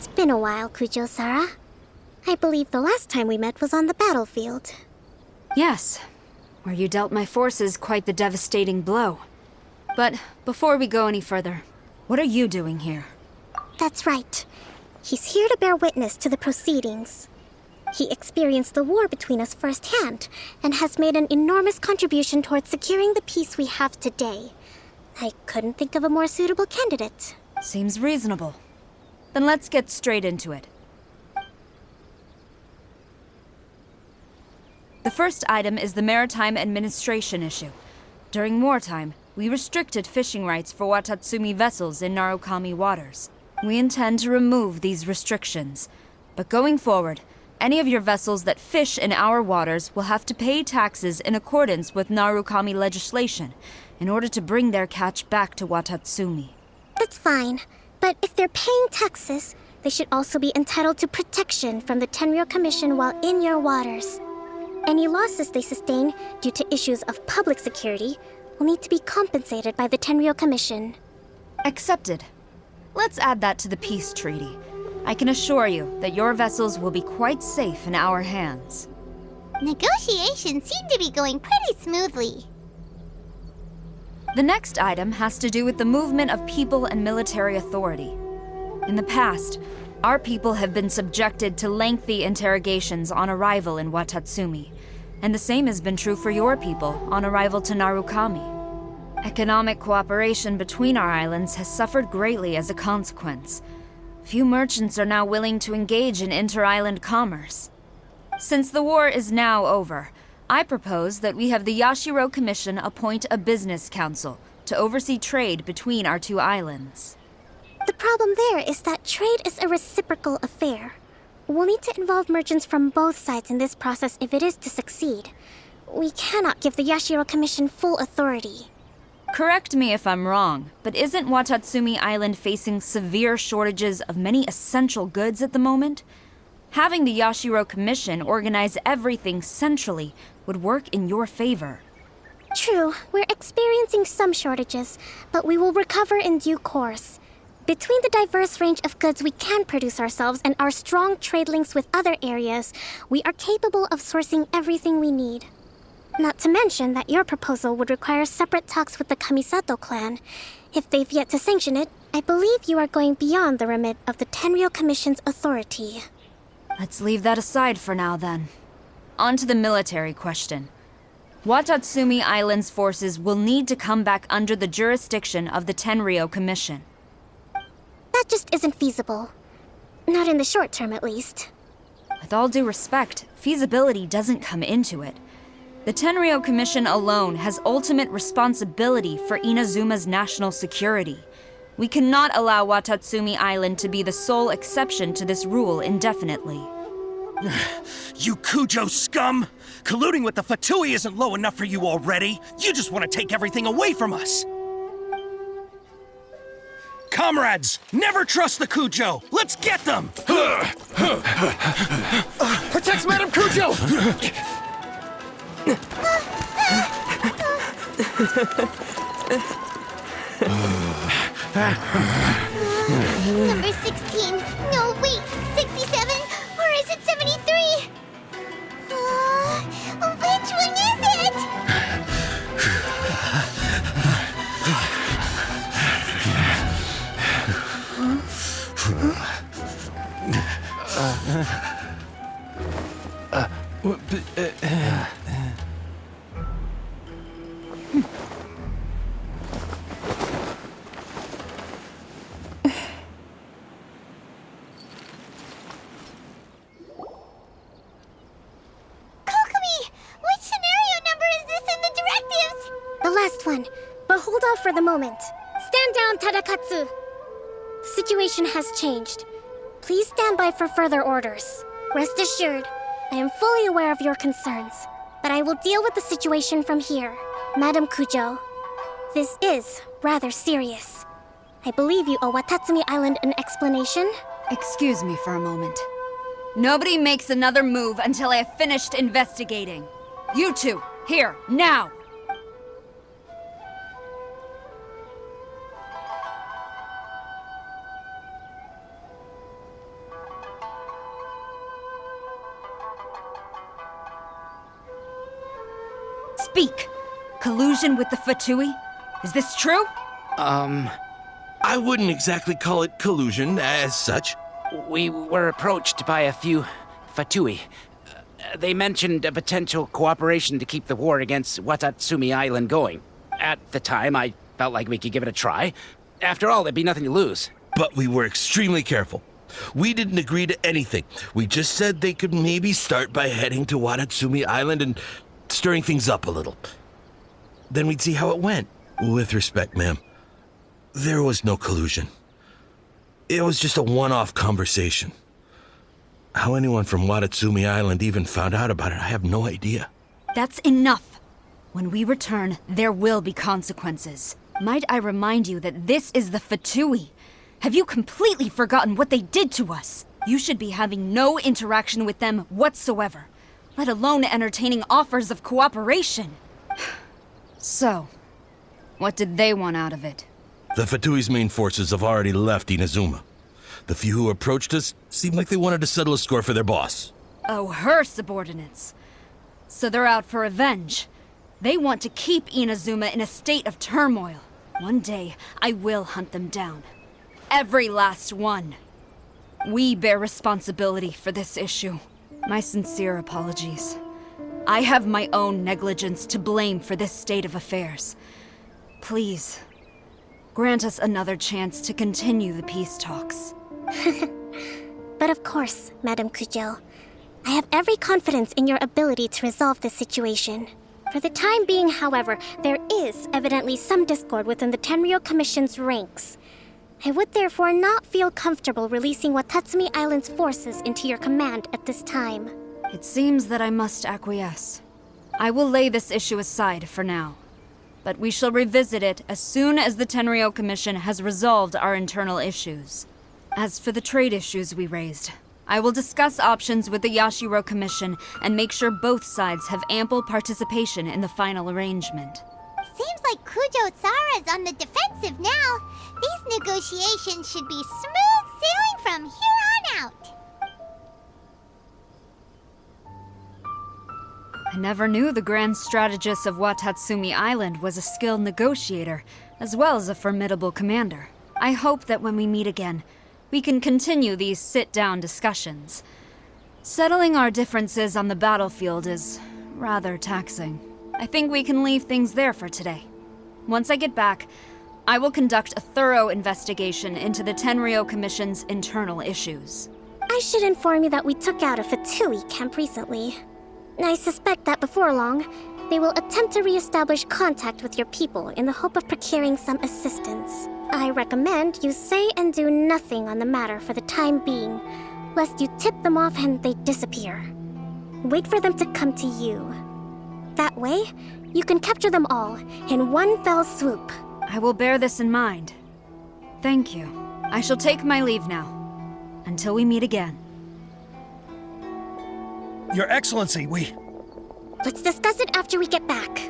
It's been a while, Kujo-Sara. I believe the last time we met was on the battlefield. Yes, where you dealt my forces quite the devastating blow. But before we go any further, what are you doing here? That's right. He's here to bear witness to the proceedings. He experienced the war between us firsthand, and has made an enormous contribution towards securing the peace we have today. I couldn't think of a more suitable candidate. Seems reasonable. Then let's get straight into it. The first item is the maritime administration issue. During wartime, we restricted fishing rights for Watatsumi vessels in Narukami waters. We intend to remove these restrictions. But going forward, any of your vessels that fish in our waters will have to pay taxes in accordance with Narukami legislation in order to bring their catch back to Watatsumi. That's fine, but if they're paying taxes, they should also be entitled to protection from the Tenryou Commission while in your waters. Any losses they sustain due to issues of public security will need to be compensated by the Tenryou Commission. Accepted. Let's add that to the peace treaty. I can assure you that your vessels will be quite safe in our hands. Negotiations seem to be going pretty smoothly. The next item has to do with the movement of people and military authority. In the past, our people have been subjected to lengthy interrogations on arrival in Watatsumi, and the same has been true for your people on arrival to Narukami. Economic cooperation between our islands has suffered greatly as a consequence. Few merchants are now willing to engage in inter-island commerce. Since the war is now over, I propose that we have the Yashiro Commission appoint a business council to oversee trade between our two islands. The problem there is that trade is a reciprocal affair. We'll need to involve merchants from both sides in this process if it is to succeed. We cannot give the Yashiro Commission full authority. Correct me if I'm wrong, but isn't Watatsumi Island facing severe shortages of many essential goods at the moment? Having the Yashiro Commission organize everything centrally would work in your favor. True, we're experiencing some shortages, but we will recover in due course. Between the diverse range of goods we can produce ourselves and our strong trade links with other areas, we are capable of sourcing everything we need. Not to mention that your proposal would require separate talks with the Kamisato clan. If they've yet to sanction it, I believe you are going beyond the remit of the Tenryou Commission's authority. Let's leave that aside for now, then. On to the military question. Watatsumi Island's forces will need to come back under the jurisdiction of the Tenryou Commission. That just isn't feasible. Not in the short term, at least. With all due respect, feasibility doesn't come into it. The Tenryou Commission alone has ultimate responsibility for Inazuma's national security. We cannot allow Watatsumi Island to be the sole exception to this rule indefinitely. You Kujo scum! Colluding with the Fatui isn't low enough for you already. You just want to take everything away from us. Comrades, never trust the Kujo! Let's get them! Protect Madame Kujo! Number 16. No, wait, 67? Or is it 73? Which one is it? Which scenario number is this in the directives? The last one, but hold off for the moment. Stand down, Tadakatsu. The situation has changed. Please stand by for further orders. Rest assured, I am fully aware of your concerns, but I will deal with the situation from here. Madam Kujo, this is rather serious. I believe you owe Watatsumi Island an explanation. Excuse me for a moment. Nobody makes another move until I have finished investigating. You two, here, now! Speak! Collusion with the Fatui? Is this true? I wouldn't exactly call it collusion as such. We were approached by a few Fatui. They mentioned a potential cooperation to keep the war against Watatsumi Island going. At the time, I felt like we could give it a try. After all, there'd be nothing to lose. But we were extremely careful. We didn't agree to anything. We just said they could maybe start by heading to Watatsumi Island and stirring things up a little. Then we'd see how it went. With respect, ma'am, there was no collusion. It was just a one-off conversation. How anyone from Watatsumi Island even found out about it, I have no idea. That's enough. When we return, there will be consequences. Might I remind you that this is the Fatui? Have you completely forgotten what they did to us? You should be having no interaction with them whatsoever, let alone entertaining offers of cooperation. So, what did they want out of it? The Fatui's main forces have already left Inazuma. The few who approached us seemed like they wanted to settle a score for their boss. Oh, her subordinates. So they're out for revenge. They want to keep Inazuma in a state of turmoil. One day, I will hunt them down. Every last one. We bear responsibility for this issue. My sincere apologies. I have my own negligence to blame for this state of affairs. Please, grant us another chance to continue the peace talks. But of course, Madame Kujo. I have every confidence in your ability to resolve this situation. For the time being, however, there is evidently some discord within the Tenryou Commission's ranks. I would therefore not feel comfortable releasing Watatsumi Island's forces into your command at this time. It seems that I must acquiesce. I will lay this issue aside for now. But we shall revisit it as soon as the Tenryou Commission has resolved our internal issues. As for the trade issues we raised, I will discuss options with the Yashiro Commission and make sure both sides have ample participation in the final arrangement. Seems like Kujo-sara's on the defensive now. These negotiations should be smooth sailing from here on out. I never knew the grand strategist of Watatsumi Island was a skilled negotiator, as well as a formidable commander. I hope that when we meet again, we can continue these sit-down discussions. Settling our differences on the battlefield is rather taxing. I think we can leave things there for today. Once I get back, I will conduct a thorough investigation into the Tenryou Commission's internal issues. I should inform you that we took out a Fatui camp recently. I suspect that before long, they will attempt to re-establish contact with your people in the hope of procuring some assistance. I recommend you say and do nothing on the matter for the time being, lest you tip them off and they disappear. Wait for them to come to you. That way, you can capture them all in one fell swoop. I will bear this in mind. Thank you. I shall take my leave now. Until we meet again. Your Excellency, Let's discuss it after we get back.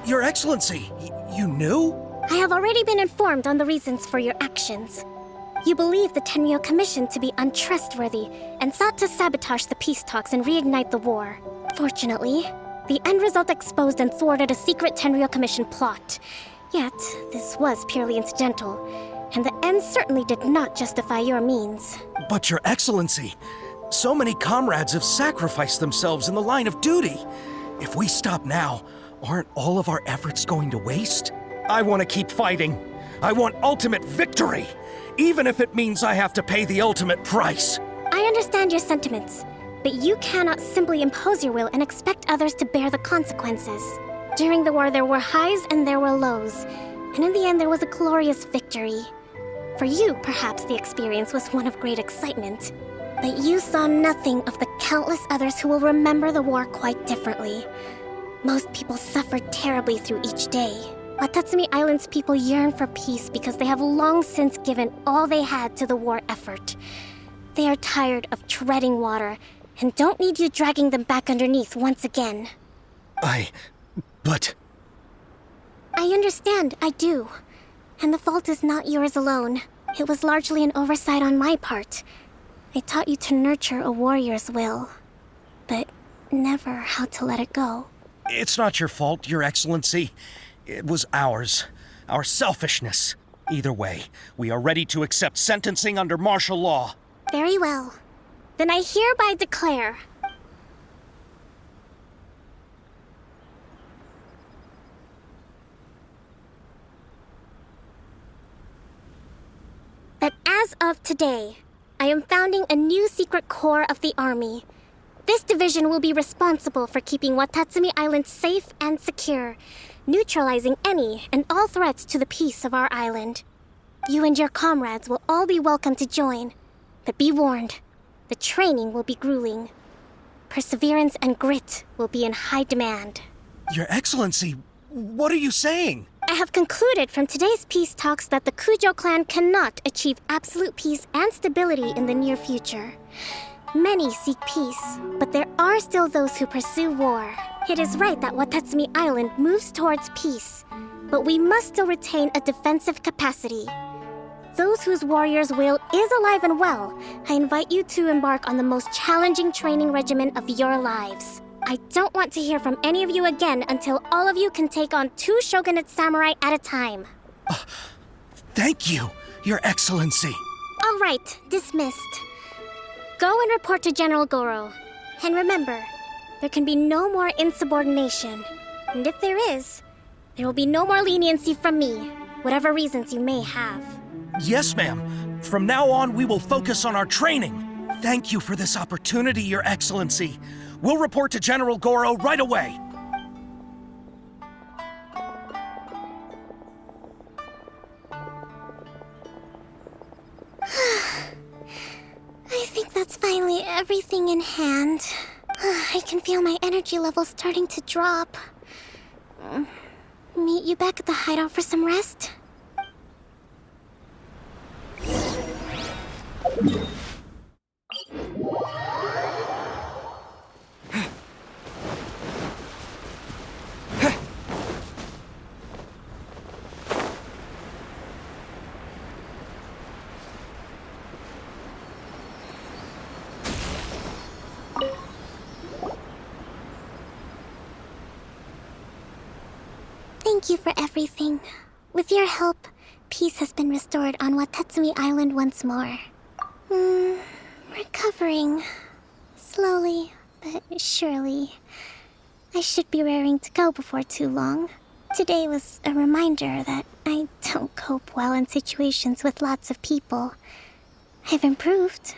Your Excellency, you knew? I have already been informed on the reasons for your actions. You believe the Tenryou Commission to be untrustworthy and sought to sabotage the peace talks and reignite the war. Fortunately, the end result exposed and thwarted a secret Tenryou Commission plot. Yet, this was purely incidental, and the end certainly did not justify your means. But Your Excellency, so many comrades have sacrificed themselves in the line of duty. If we stop now, aren't all of our efforts going to waste? I want to keep fighting. I want ultimate victory, even if it means I have to pay the ultimate price. I understand your sentiments, but you cannot simply impose your will and expect others to bear the consequences. During the war, there were highs and there were lows, and in the end, there was a glorious victory. For you, perhaps the experience was one of great excitement, but you saw nothing of the countless others who will remember the war quite differently. Most people suffered terribly through each day. Watatsumi Island's people yearn for peace because they have long since given all they had to the war effort. They are tired of treading water and don't need you dragging them back underneath once again. But... I understand, I do. And the fault is not yours alone. It was largely an oversight on my part. I taught you to nurture a warrior's will, but never how to let it go. It's not your fault, Your Excellency. It was ours. Our selfishness. Either way, we are ready to accept sentencing under martial law. Very well. Then I hereby declare... that as of today, I am founding a new secret corps of the army. This division will be responsible for keeping Watatsumi Island safe and secure, neutralizing any and all threats to the peace of our island. You and your comrades will all be welcome to join, but be warned, the training will be grueling. Perseverance and grit will be in high demand. Your Excellency, what are you saying? I have concluded from today's peace talks that the Kujo clan cannot achieve absolute peace and stability in the near future. Many seek peace, but there are still those who pursue war. It is right that Watatsumi Island moves towards peace, but we must still retain a defensive capacity. Those whose warrior's will is alive and well, I invite you to embark on the most challenging training regimen of your lives. I don't want to hear from any of you again until all of you can take on 2 shogunate samurai at a time. Thank you, Your Excellency. All right, dismissed. Go and report to General Goro. And remember, there can be no more insubordination. And if there is, there will be no more leniency from me, whatever reasons you may have. Yes, ma'am. From now on, we will focus on our training. Thank you for this opportunity, Your Excellency. We'll report to General Goro right away. I think that's finally everything in hand. I can feel my energy levels starting to drop. Meet you back at the hideout for some rest? Thank you for everything. With your help, peace has been restored on Watatsumi Island once more. Recovering. Slowly, but surely. I should be raring to go before too long. Today was a reminder that I don't cope well in situations with lots of people. I've improved,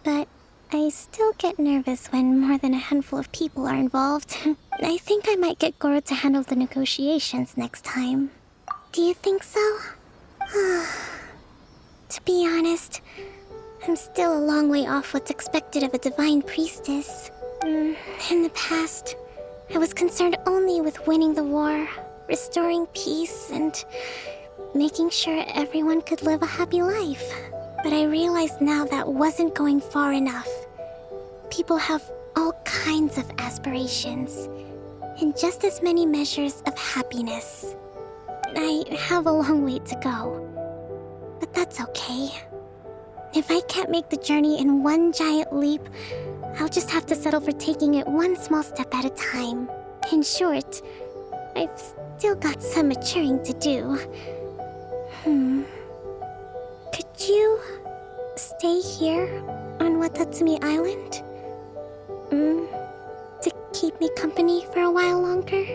but I still get nervous when more than a handful of people are involved. I think I might get Goro to handle the negotiations next time. Do you think so? To be honest, I'm still a long way off what's expected of a divine priestess. In the past, I was concerned only with winning the war, restoring peace, and making sure everyone could live a happy life. But I realized now that wasn't going far enough. People have all kinds of aspirations, and just as many measures of happiness. I have a long way to go, but that's okay. If I can't make the journey in one giant leap, I'll just have to settle for taking it one small step at a time. In short, I've still got some maturing to do. Could you stay here on Watatsumi Island? To keep me company for a while longer?